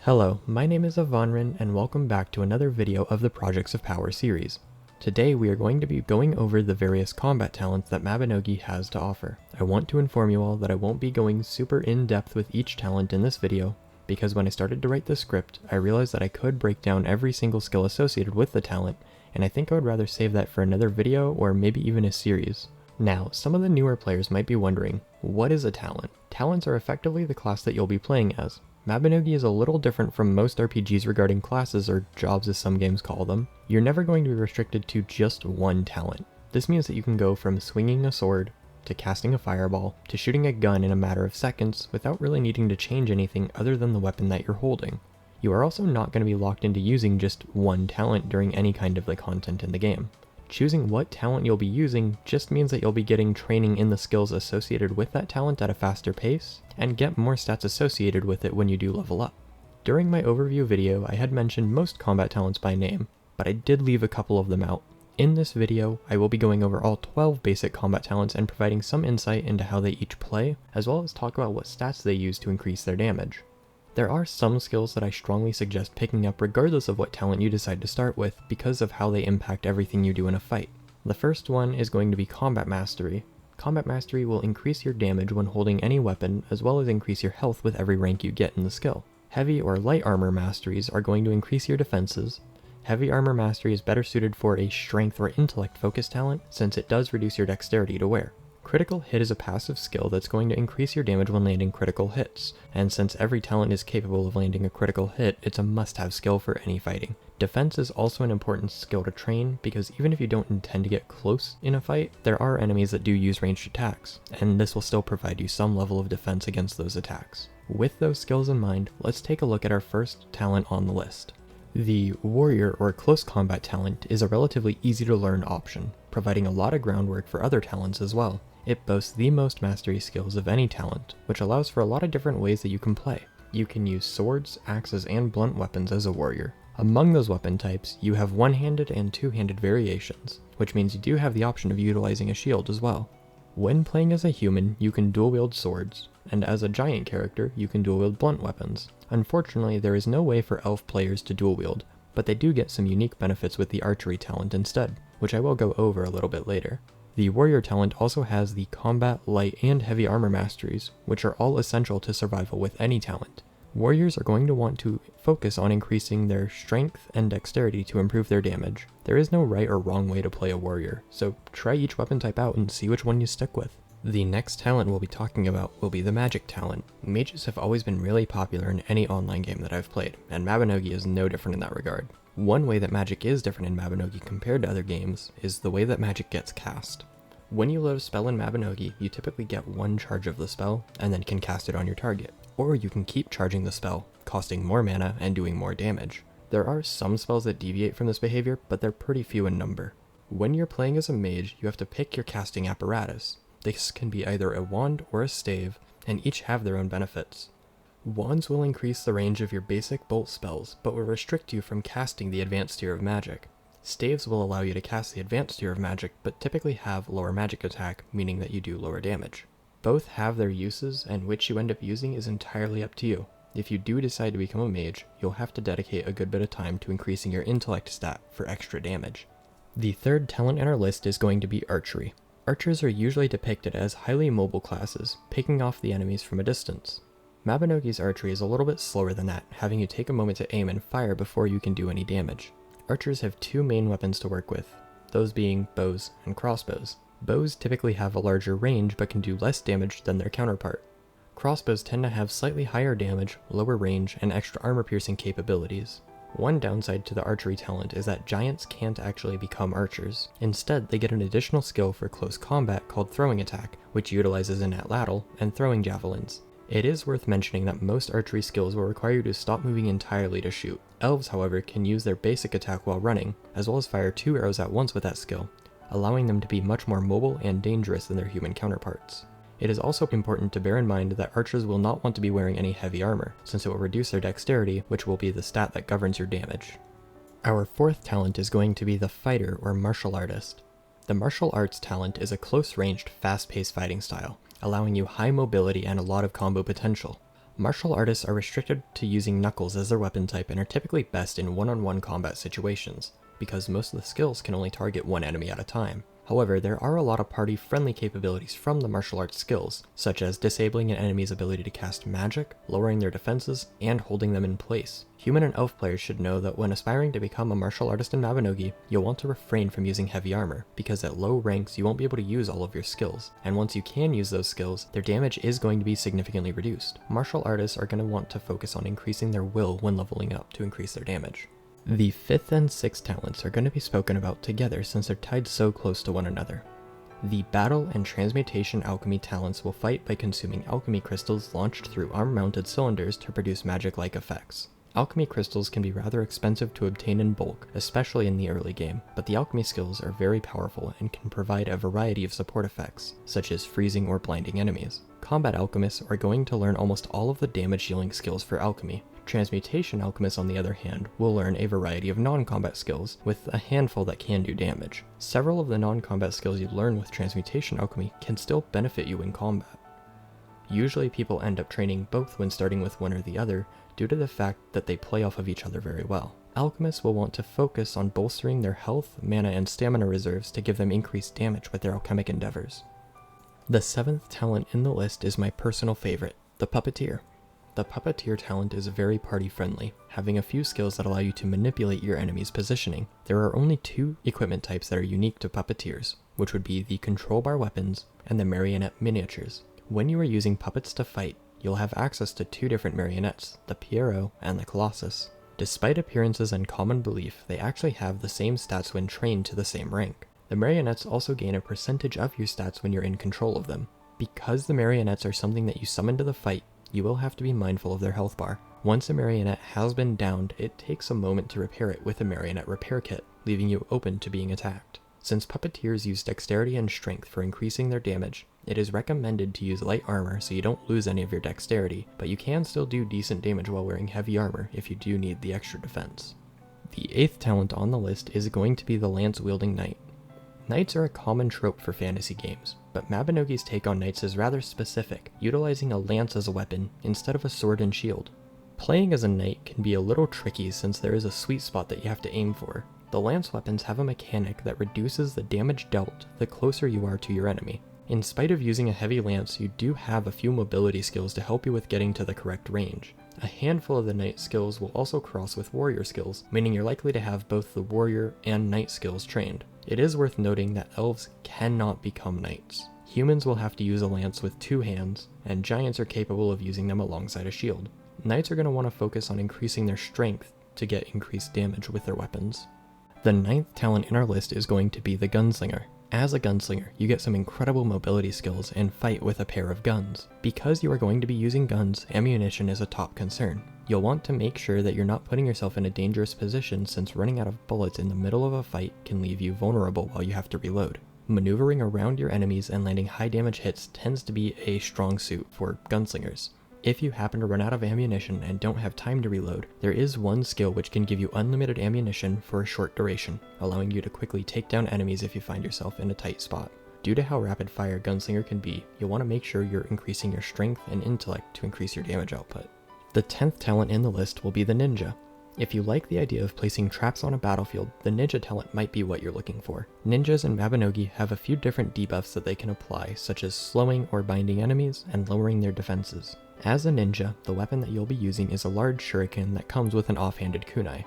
Hello, my name is Avanrin and welcome back to another video of the Projects of Power series. Today we are going to be going over the various combat talents that Mabinogi has to offer. I want to inform you all that I won't be going super in-depth with each talent in this video, because when I started to write the script, I realized that I could break down every single skill associated with the talent, and I think I would rather save that for another video or maybe even a series. Now, some of the newer players might be wondering, what is a talent? Talents are effectively the class that you'll be playing as. Mabinogi is a little different from most RPGs regarding classes, or jobs as some games call them. You're never going to be restricted to just one talent. This means that you can go from swinging a sword, to casting a fireball, to shooting a gun in a matter of seconds without really needing to change anything other than the weapon that you're holding. You are also not going to be locked into using just one talent during any kind of content in the game. Choosing what talent you'll be using just means that you'll be getting training in the skills associated with that talent at a faster pace, and get more stats associated with it when you do level up. During my overview video, I had mentioned most combat talents by name, but I did leave a couple of them out. In this video, I will be going over all 12 basic combat talents and providing some insight into how they each play, as well as talk about what stats they use to increase their damage. There are some skills that I strongly suggest picking up regardless of what talent you decide to start with, because of how they impact everything you do in a fight. The first one is going to be Combat Mastery. Combat Mastery will increase your damage when holding any weapon, as well as increase your health with every rank you get in the skill. Heavy or Light Armor Masteries are going to increase your defenses. Heavy Armor Mastery is better suited for a Strength or Intellect focused talent, since it does reduce your dexterity to wear. Critical Hit is a passive skill that's going to increase your damage when landing critical hits, and since every talent is capable of landing a critical hit, it's a must-have skill for any fighting. Defense is also an important skill to train, because even if you don't intend to get close in a fight, there are enemies that do use ranged attacks, and this will still provide you some level of defense against those attacks. With those skills in mind, let's take a look at our first talent on the list. The Warrior or Close Combat talent is a relatively easy to learn option, providing a lot of groundwork for other talents as well. It boasts the most mastery skills of any talent, which allows for a lot of different ways that you can play. You can use swords, axes, and blunt weapons as a warrior. Among those weapon types, you have one-handed and two-handed variations, which means you do have the option of utilizing a shield as well. When playing as a human, you can dual-wield swords, and as a giant character, you can dual-wield blunt weapons. Unfortunately, there is no way for elf players to dual-wield, but they do get some unique benefits with the Archery talent instead, which I will go over a little bit later. The Warrior talent also has the Combat, Light, and Heavy Armor Masteries, which are all essential to survival with any talent. Warriors are going to want to focus on increasing their strength and dexterity to improve their damage. There is no right or wrong way to play a warrior, so try each weapon type out and see which one you stick with. The next talent we'll be talking about will be the Magic talent. Mages have always been really popular in any online game that I've played, and Mabinogi is no different in that regard. One way that magic is different in Mabinogi compared to other games is the way that magic gets cast. When you load a spell in Mabinogi, you typically get one charge of the spell, and then can cast it on your target. Or you can keep charging the spell, costing more mana and doing more damage. There are some spells that deviate from this behavior, but they're pretty few in number. When you're playing as a mage, you have to pick your casting apparatus. This can be either a wand or a stave, and each have their own benefits. Wands will increase the range of your basic bolt spells, but will restrict you from casting the advanced tier of magic. Staves will allow you to cast the advanced tier of magic, but typically have lower magic attack, meaning that you do lower damage. Both have their uses, and which you end up using is entirely up to you. If you do decide to become a mage, you'll have to dedicate a good bit of time to increasing your intellect stat for extra damage. The third talent in our list is going to be Archery. Archers are usually depicted as highly mobile classes, picking off the enemies from a distance. Mabinogi's Archery is a little bit slower than that, having you take a moment to aim and fire before you can do any damage. Archers have two main weapons to work with, those being bows and crossbows. Bows typically have a larger range but can do less damage than their counterpart. Crossbows tend to have slightly higher damage, lower range, and extra armor-piercing capabilities. One downside to the Archery talent is that giants can't actually become archers. Instead, they get an additional skill for close combat called Throwing Attack, which utilizes an atlatl and throwing javelins. It is worth mentioning that most archery skills will require you to stop moving entirely to shoot. Elves, however, can use their basic attack while running, as well as fire 2 arrows at once with that skill, allowing them to be much more mobile and dangerous than their human counterparts. It is also important to bear in mind that archers will not want to be wearing any heavy armor, since it will reduce their dexterity, which will be the stat that governs your damage. Our fourth talent is going to be the Fighter or Martial Artist. The Martial Arts talent is a close-ranged, fast-paced fighting style, allowing you high mobility and a lot of combo potential. Martial artists are restricted to using knuckles as their weapon type and are typically best in one-on-one combat situations, because most of the skills can only target one enemy at a time. However, there are a lot of party-friendly capabilities from the martial arts skills, such as disabling an enemy's ability to cast magic, lowering their defenses, and holding them in place. Human and elf players should know that when aspiring to become a martial artist in Mabinogi, you'll want to refrain from using heavy armor, because at low ranks you won't be able to use all of your skills, and once you can use those skills, their damage is going to be significantly reduced. Martial artists are going to want to focus on increasing their will when leveling up to increase their damage. The 5th and 6th talents are going to be spoken about together since they're tied so close to one another. The Battle and Transmutation Alchemy talents will fight by consuming alchemy crystals launched through arm-mounted cylinders to produce magic-like effects. Alchemy crystals can be rather expensive to obtain in bulk, especially in the early game, but the alchemy skills are very powerful and can provide a variety of support effects, such as freezing or blinding enemies. Combat alchemists are going to learn almost all of the damage-dealing skills for alchemy. Transmutation alchemists, on the other hand, will learn a variety of non-combat skills, with a handful that can do damage. Several of the non-combat skills you learn with Transmutation alchemy can still benefit you in combat. Usually people end up training both when starting with one or the other, due to the fact that they play off of each other very well. Alchemists will want to focus on bolstering their health, mana, and stamina reserves to give them increased damage with their alchemic endeavors. The 7th talent in the list is my personal favorite, the Puppeteer. The Puppeteer talent is very party-friendly, having a few skills that allow you to manipulate your enemy's positioning. There are only 2 equipment types that are unique to Puppeteers, which would be the control bar weapons and the marionette miniatures. When you are using puppets to fight, you'll have access to 2 different marionettes, the Pierrot and the Colossus. Despite appearances and common belief, they actually have the same stats when trained to the same rank. The marionettes also gain a percentage of your stats when you're in control of them. Because the marionettes are something that you summon to the fight, you will have to be mindful of their health bar. Once a marionette has been downed, it takes a moment to repair it with a marionette repair kit, leaving you open to being attacked. Since Puppeteers use dexterity and strength for increasing their damage, it is recommended to use light armor so you don't lose any of your dexterity, but you can still do decent damage while wearing heavy armor if you do need the extra defense. The 8th talent on the list is going to be the lance-wielding knight. Knights are a common trope for fantasy games, but Mabinogi's take on knights is rather specific, utilizing a lance as a weapon instead of a sword and shield. Playing as a knight can be a little tricky since there is a sweet spot that you have to aim for. The lance weapons have a mechanic that reduces the damage dealt the closer you are to your enemy. In spite of using a heavy lance, you do have a few mobility skills to help you with getting to the correct range. A handful of the knight skills will also cross with warrior skills, meaning you're likely to have both the warrior and knight skills trained. It is worth noting that elves cannot become knights. Humans will have to use a lance with 2 hands, and giants are capable of using them alongside a shield. Knights are going to want to focus on increasing their strength to get increased damage with their weapons. The 9th talent in our list is going to be the Gunslinger. As a gunslinger, you get some incredible mobility skills and fight with a pair of guns. Because you are going to be using guns, ammunition is a top concern. You'll want to make sure that you're not putting yourself in a dangerous position since running out of bullets in the middle of a fight can leave you vulnerable while you have to reload. Maneuvering around your enemies and landing high damage hits tends to be a strong suit for gunslingers. If you happen to run out of ammunition and don't have time to reload, there is one skill which can give you unlimited ammunition for a short duration, allowing you to quickly take down enemies if you find yourself in a tight spot. Due to how rapid fire Gunslinger can be, you'll want to make sure you're increasing your strength and intellect to increase your damage output. The 10th talent in the list will be the Ninja. If you like the idea of placing traps on a battlefield, the Ninja talent might be what you're looking for. Ninjas in Mabinogi have a few different debuffs that they can apply, such as slowing or binding enemies and lowering their defenses. As a ninja, the weapon that you'll be using is a large shuriken that comes with an offhanded kunai.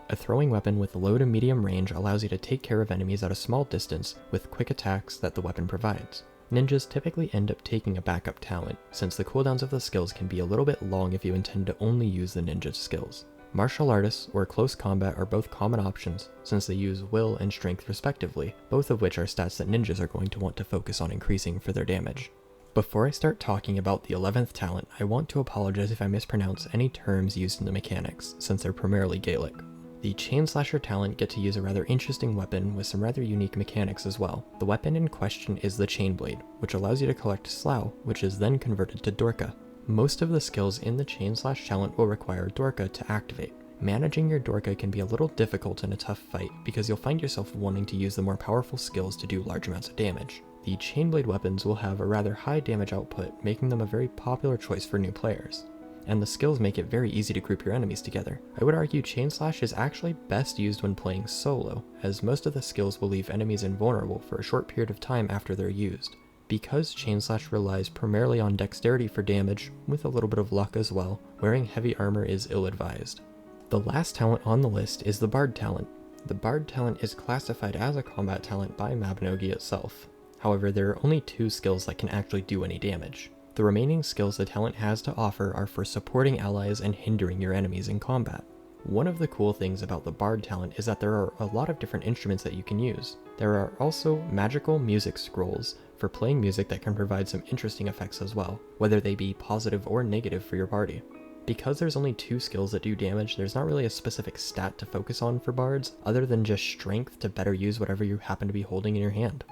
A throwing weapon with low to medium range allows you to take care of enemies at a small distance with quick attacks that the weapon provides. Ninjas typically end up taking a backup talent, since the cooldowns of the skills can be a little bit long if you intend to only use the ninja's skills. Martial artists or close combat are both common options, since they use will and strength respectively, both of which are stats that ninjas are going to want to focus on increasing for their damage. Before I start talking about the 11th talent, I want to apologize if I mispronounce any terms used in the mechanics, since they're primarily Gaelic. The Chain Slasher talent get to use a rather interesting weapon with some rather unique mechanics as well. The weapon in question is the Chain Blade, which allows you to collect Slough, which is then converted to Dorka. Most of the skills in the Chain Slash talent will require Dorka to activate. Managing your Dorka can be a little difficult in a tough fight because you'll find yourself wanting to use the more powerful skills to do large amounts of damage. The Chainblade weapons will have a rather high damage output, making them a very popular choice for new players. and the skills make it very easy to group your enemies together. I would argue Chain Slash is actually best used when playing solo, as most of the skills will leave enemies invulnerable for a short period of time after they're used. Because Chain Slash relies primarily on dexterity for damage, with a little bit of luck as well, wearing heavy armor is ill-advised. The last talent on the list is the Bard talent. The Bard talent is classified as a combat talent by Mabinogi itself. However, there are only 2 skills that can actually do any damage. The remaining skills the talent has to offer are for supporting allies and hindering your enemies in combat. One of the cool things about the Bard talent is that there are a lot of different instruments that you can use. There are also magical music scrolls for playing music that can provide some interesting effects as well, whether they be positive or negative for your party. Because there's only 2 skills that do damage, there's not really a specific stat to focus on for bards, other than just strength to better use whatever you happen to be holding in your hand.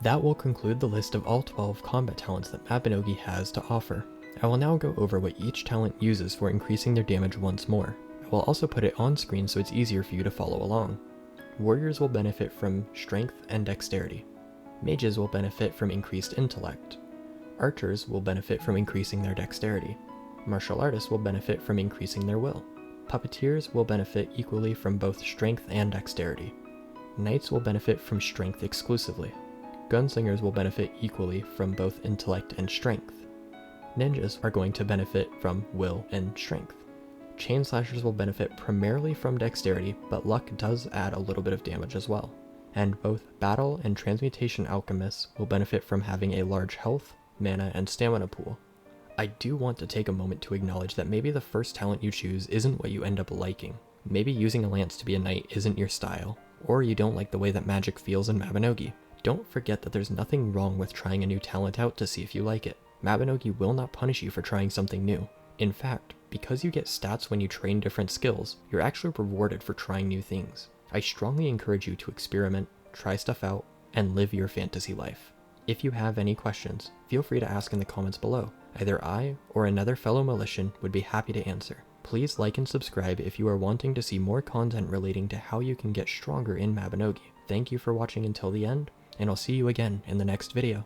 That will conclude the list of all 12 combat talents that Mabinogi has to offer. I will now go over what each talent uses for increasing their damage once more. I will also put it on screen so it's easier for you to follow along. Warriors will benefit from strength and dexterity. Mages will benefit from increased intellect. Archers will benefit from increasing their dexterity. Martial artists will benefit from increasing their will. Puppeteers will benefit equally from both strength and dexterity. Knights will benefit from strength exclusively. Gunslingers will benefit equally from both intellect and strength. Ninjas are going to benefit from will and strength. Chain Slashers will benefit primarily from dexterity, but luck does add a little bit of damage as well. And both Battle and Transmutation Alchemists will benefit from having a large health, mana, and stamina pool. I do want to take a moment to acknowledge that maybe the first talent you choose isn't what you end up liking. Maybe using a lance to be a knight isn't your style, or you don't like the way that magic feels in Mabinogi. Don't forget that there's nothing wrong with trying a new talent out to see if you like it. Mabinogi will not punish you for trying something new. In fact, because you get stats when you train different skills, you're actually rewarded for trying new things. I strongly encourage you to experiment, try stuff out, and live your fantasy life. If you have any questions, feel free to ask in the comments below. Either I or another fellow Militian would be happy to answer. Please like and subscribe if you are wanting to see more content relating to how you can get stronger in Mabinogi. Thank you for watching until the end, and I'll see you again in the next video.